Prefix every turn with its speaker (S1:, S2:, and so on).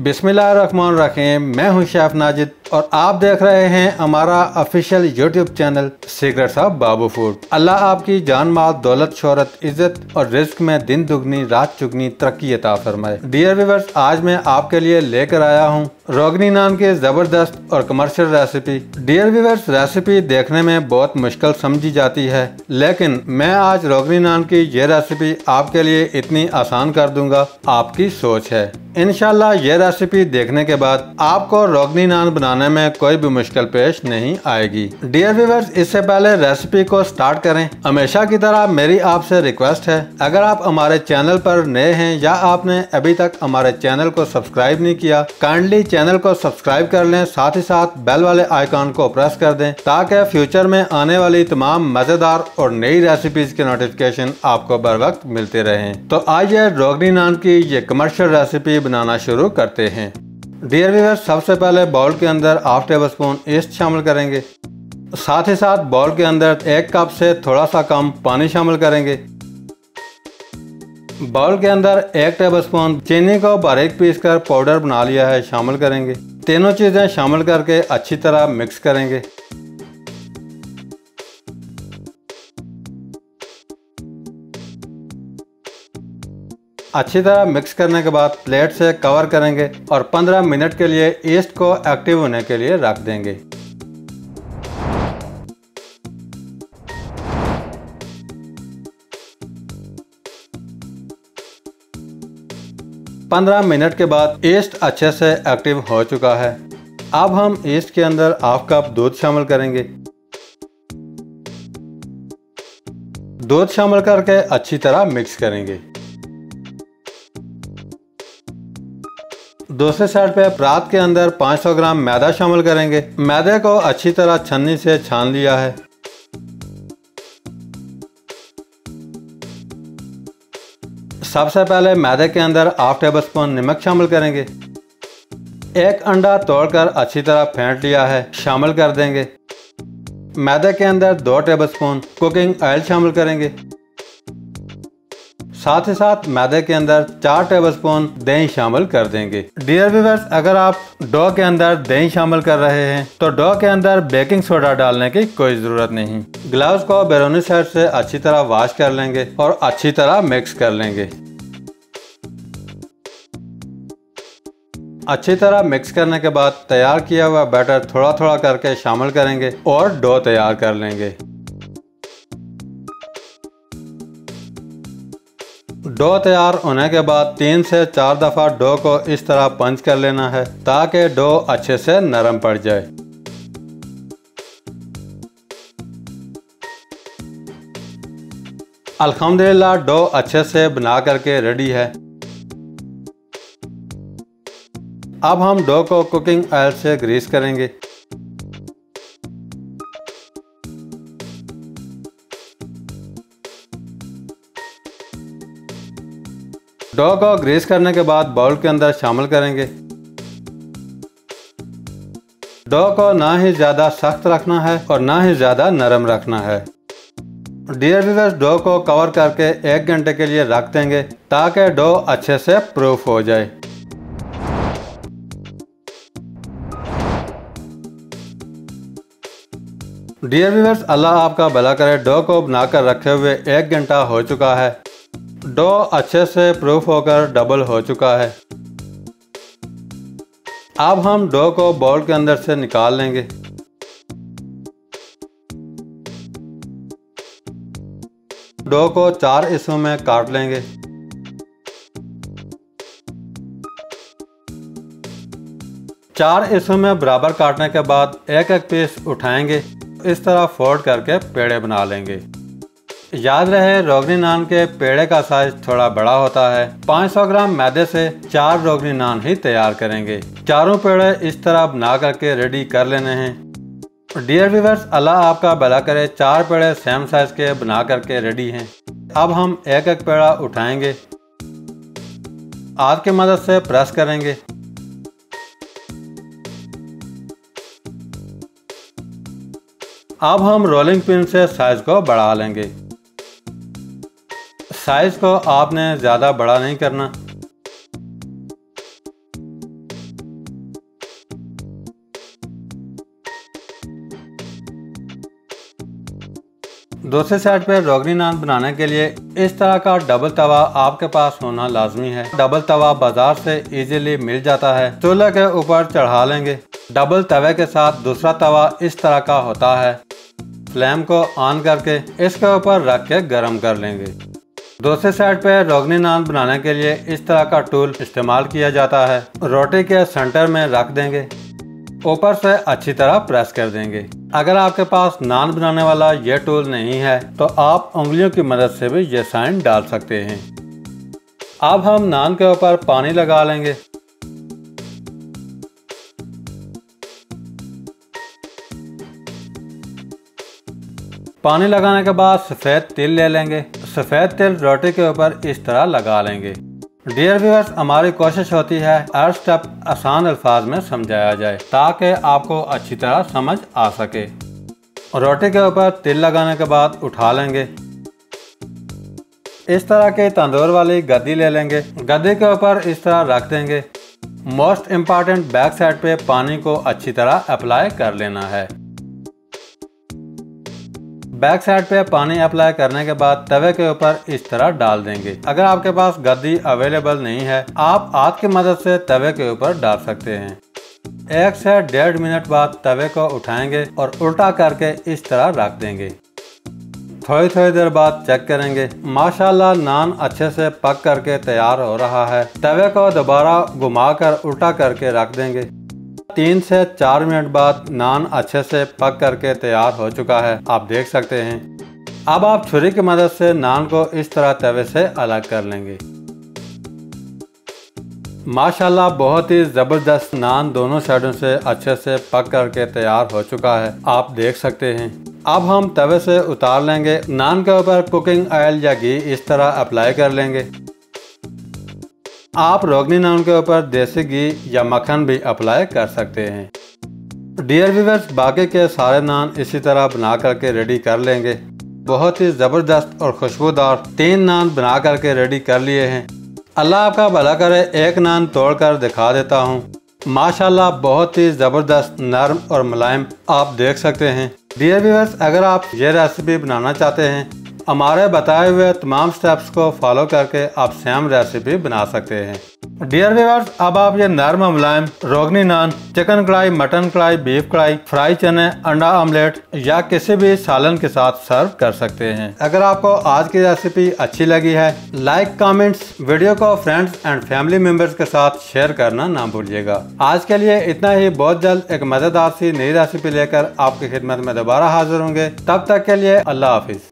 S1: बिस्मिल्लाहिर्रहमानिर्रहीम। मैं हूं शेफ नाजिद और आप देख रहे हैं हमारा official YouTube channel secrets of Babu food. अल्लाह आपकी जान माल दौलत शोहरत इज्जत और रिस्क में दिन दुगनी रात चुगनी तरक्की अता फरमाए। डियर व्यूअर्स, आज मैं आपके लिए लेकर आया हूं रोगनी नान की जबरदस्त और commercial recipe. Dear viewers, recipe देखने में बहुत मुश्किल समझी जाती है, लेकिन मैं आज रोगनी नान की ये रेसिपी आपके लिए इतनी आसान कर दूंगा, आपकी सोच है। इंशाल्लाह ये रेसिपी देखने के बाद आपको रोगनी नान बनाने में कोई भी मुश्किल पेश नहीं आएगी। डियर व्यूअर्स, इससे पहले रेसिपी को स्टार्ट करें, हमेशा की तरह मेरी आपसे रिक्वेस्ट है, अगर आप हमारे चैनल पर नए हैं या आपने अभी तक हमारे चैनल को सब्सक्राइब नहीं किया, काइंडली चैनल को सब्सक्राइब कर लें, साथ ही साथ बेल वाले आइकॉन को प्रेस कर दें ताकि फ्यूचर में आने वाली तमाम मजेदार और नई रेसिपीज के नोटिफिकेशन आपको बर वक्त मिलते रहें। तो आइए रोगनी नान की ये कमर्शियल रेसिपी बनाना शुरू करते हैं। डियर व्यूअर्स, सबसे पहले बाउल के अंदर हाफ टेबल स्पून ईस्ट शामिल करेंगे। साथ ही साथ बाउल के अंदर 1 कप से थोड़ा सा कम पानी शामिल करेंगे। बाउल के अंदर 1 टेबल स्पून चीनी को बारीक पीस कर पाउडर बना लिया है शामिल करेंगे। तीनों चीज़ें शामिल करके अच्छी तरह मिक्स करेंगे। अच्छी तरह मिक्स करने के बाद प्लेट से कवर करेंगे और 15 मिनट के लिए ईस्ट को एक्टिव होने के लिए रख देंगे। पंद्रह मिनट के बाद ईस्ट अच्छे से एक्टिव हो चुका है। अब हम ईस्ट के अंदर हाफ कप दूध शामिल करेंगे। दूध शामिल करके अच्छी तरह मिक्स करेंगे। दूसरे साइड पे परात के अंदर 500 ग्राम मैदा शामिल करेंगे। मैदे को अच्छी तरह छन्नी से छान लिया है। सबसे पहले मैदे के अंदर हाफ टेबल स्पून नमक शामिल करेंगे। 1 अंडा तोड़कर अच्छी तरह फेंट लिया है, शामिल कर देंगे। मैदे के अंदर 2 टेबल स्पून कुकिंग ऑयल शामिल करेंगे। साथ ही साथ मैदे के अंदर 4 टेबलस्पून दही शामिल कर देंगे। डियर व्यूअर्स, अगर आप डो के अंदर दही शामिल कर रहे हैं तो डो के अंदर बेकिंग सोडा डालने की कोई जरूरत नहीं। ग्लव्स को बैरूनी साइड से अच्छी तरह वॉश कर लेंगे और अच्छी तरह मिक्स कर लेंगे। अच्छी तरह मिक्स करने के बाद तैयार किया हुआ बैटर थोड़ा थोड़ा करके शामिल करेंगे और डो तैयार कर लेंगे। डो तैयार होने के बाद 3 से 4 दफ़ा डो को इस तरह पंच कर लेना है ताकि डो अच्छे से नरम पड़ जाए। अल्हम्दुलिल्लाह डो अच्छे से बना करके रेडी है। अब हम डो को कुकिंग ऑयल से ग्रीस करेंगे। डो को ग्रीस करने के बाद बाउल के अंदर शामिल करेंगे। डो को ना ही ज़्यादा सख्त रखना है और ना ही ज़्यादा नरम रखना है। डियर व्यूअर्स, डो को कवर करके 1 घंटे के लिए रख देंगे ताकि डो अच्छे से प्रूफ हो जाए। डियर व्यूअर्स, अल्लाह आपका भला करे। डो को बनाकर रखे हुए 1 घंटा हो चुका है। डो अच्छे से प्रूफ होकर डबल हो चुका है। अब हम डो को बाउल के अंदर से निकाल लेंगे। डो को 4 हिस्सों में काट लेंगे। चार हिस्सों में बराबर काटने के बाद एक एक पीस उठाएंगे। इस तरह फोल्ड करके पेड़े बना लेंगे। याद रहे, रोगनी नान के पेड़े का साइज थोड़ा बड़ा होता है। 500 ग्राम मैदे से 4 रोगनी नान ही तैयार करेंगे। चारों पेड़े इस तरह बना करके रेडी कर लेने हैं। डियर व्यूअर्स, अल्लाह आपका भला करे। 4 पेड़े सेम साइज के बना करके रेडी हैं। अब हम एक एक पेड़ा उठाएंगे, हाथ की मदद से प्रेस करेंगे। अब हम रोलिंग पिन से साइज को बढ़ा लेंगे। साइज को आपने ज़्यादा बड़ा नहीं करना। दूसरी साइड पे रोगनी नान बनाने के लिए इस तरह का डबल तवा आपके पास होना लाजमी है। डबल तवा बाजार से इजीली मिल जाता है। चूल्हे के ऊपर चढ़ा लेंगे। डबल तवे के साथ दूसरा तवा इस तरह का होता है। फ्लेम को ऑन करके इसके ऊपर रख के गर्म कर लेंगे। दूसरी साइड पे रोगनी नान बनाने के लिए इस तरह का टूल इस्तेमाल किया जाता है। रोटी के सेंटर में रख देंगे, ऊपर से अच्छी तरह प्रेस कर देंगे। अगर आपके पास नान बनाने वाला ये टूल नहीं है तो आप उंगलियों की मदद से भी ये साइन डाल सकते हैं। अब हम नान के ऊपर पानी लगा लेंगे। पानी लगाने के बाद सफ़ेद तिल ले लेंगे। सफ़ेद तिल रोटी के ऊपर इस तरह लगा लेंगे। डियर व्यूअर्स, हमारी कोशिश होती है हर स्टेप आसान अल्फाज में समझाया जाए ताकि आपको अच्छी तरह समझ आ सके। रोटी के ऊपर तिल लगाने के बाद उठा लेंगे। इस तरह के तंदूर वाली गद्दी ले लेंगे। गद्दी के ऊपर इस तरह रख देंगे। मोस्ट इम्पॉर्टेंट बैक साइड पे पानी को अच्छी तरह अप्लाई कर लेना है। बैक साइड पे पानी अप्लाई करने के बाद तवे के ऊपर इस तरह डाल देंगे। अगर आपके पास गद्दी अवेलेबल नहीं है, आप हाथ की मदद से तवे के ऊपर डाल सकते हैं। 1 से 1.5 मिनट बाद तवे को उठाएंगे और उल्टा करके इस तरह रख देंगे। थोड़ी देर बाद चेक करेंगे। माशाल्लाह नान अच्छे से पक करके तैयार हो रहा है। तवे को दोबारा घुमाकर उल्टा करके रख देंगे। 3 से 4 मिनट बाद नान अच्छे से पक करके तैयार हो चुका है, आप देख सकते हैं। अब आप छुरी की मदद से नान को इस तरह तवे से अलग कर लेंगे। माशाल्लाह बहुत ही ज़बरदस्त नान दोनों साइडों से अच्छे से पक करके तैयार हो चुका है, आप देख सकते हैं। अब हम तवे से उतार लेंगे। नान के ऊपर कुकिंग ऑयल या घी इस तरह अप्लाई कर लेंगे। आप रोगनी नान के ऊपर देसी घी या मक्खन भी अप्लाई कर सकते हैं। डियर व्यूअर्स, बाकी के सारे नान इसी तरह बना करके रेडी कर लेंगे। बहुत ही ज़बरदस्त और खुशबूदार 3 नान बना करके रेडी कर लिए हैं। अल्लाह आपका भला करे। एक नान तोड़कर दिखा देता हूँ। माशाल्लाह बहुत ही ज़बरदस्त नरम और मुलायम, आप देख सकते हैं। डियर व्यूअर्स, अगर आप ये रेसिपी बनाना चाहते हैं, हमारे बताए हुए तमाम स्टेप्स को फॉलो करके आप सेम रेसिपी बना सकते हैं। डियर व्यूअर्स, अब आप ये नरम मुलायम रोगनी नान चिकन कढ़ाई, मटन कढ़ाई, बीफ कढ़ाई, फ्राई चने, अंडा ऑमलेट या किसी भी सालन के साथ सर्व कर सकते हैं। अगर आपको आज की रेसिपी अच्छी लगी है, लाइक, कमेंट्स, वीडियो को फ्रेंड्स एंड फैमिली मेंबर्स के साथ शेयर करना ना भूलिएगा। आज के लिए इतना ही। बहुत जल्द एक मजेदार सी नई रेसिपी लेकर आपकी खिदमत में दोबारा हाजिर होंगे। तब तक के लिए अल्लाह हाफिज।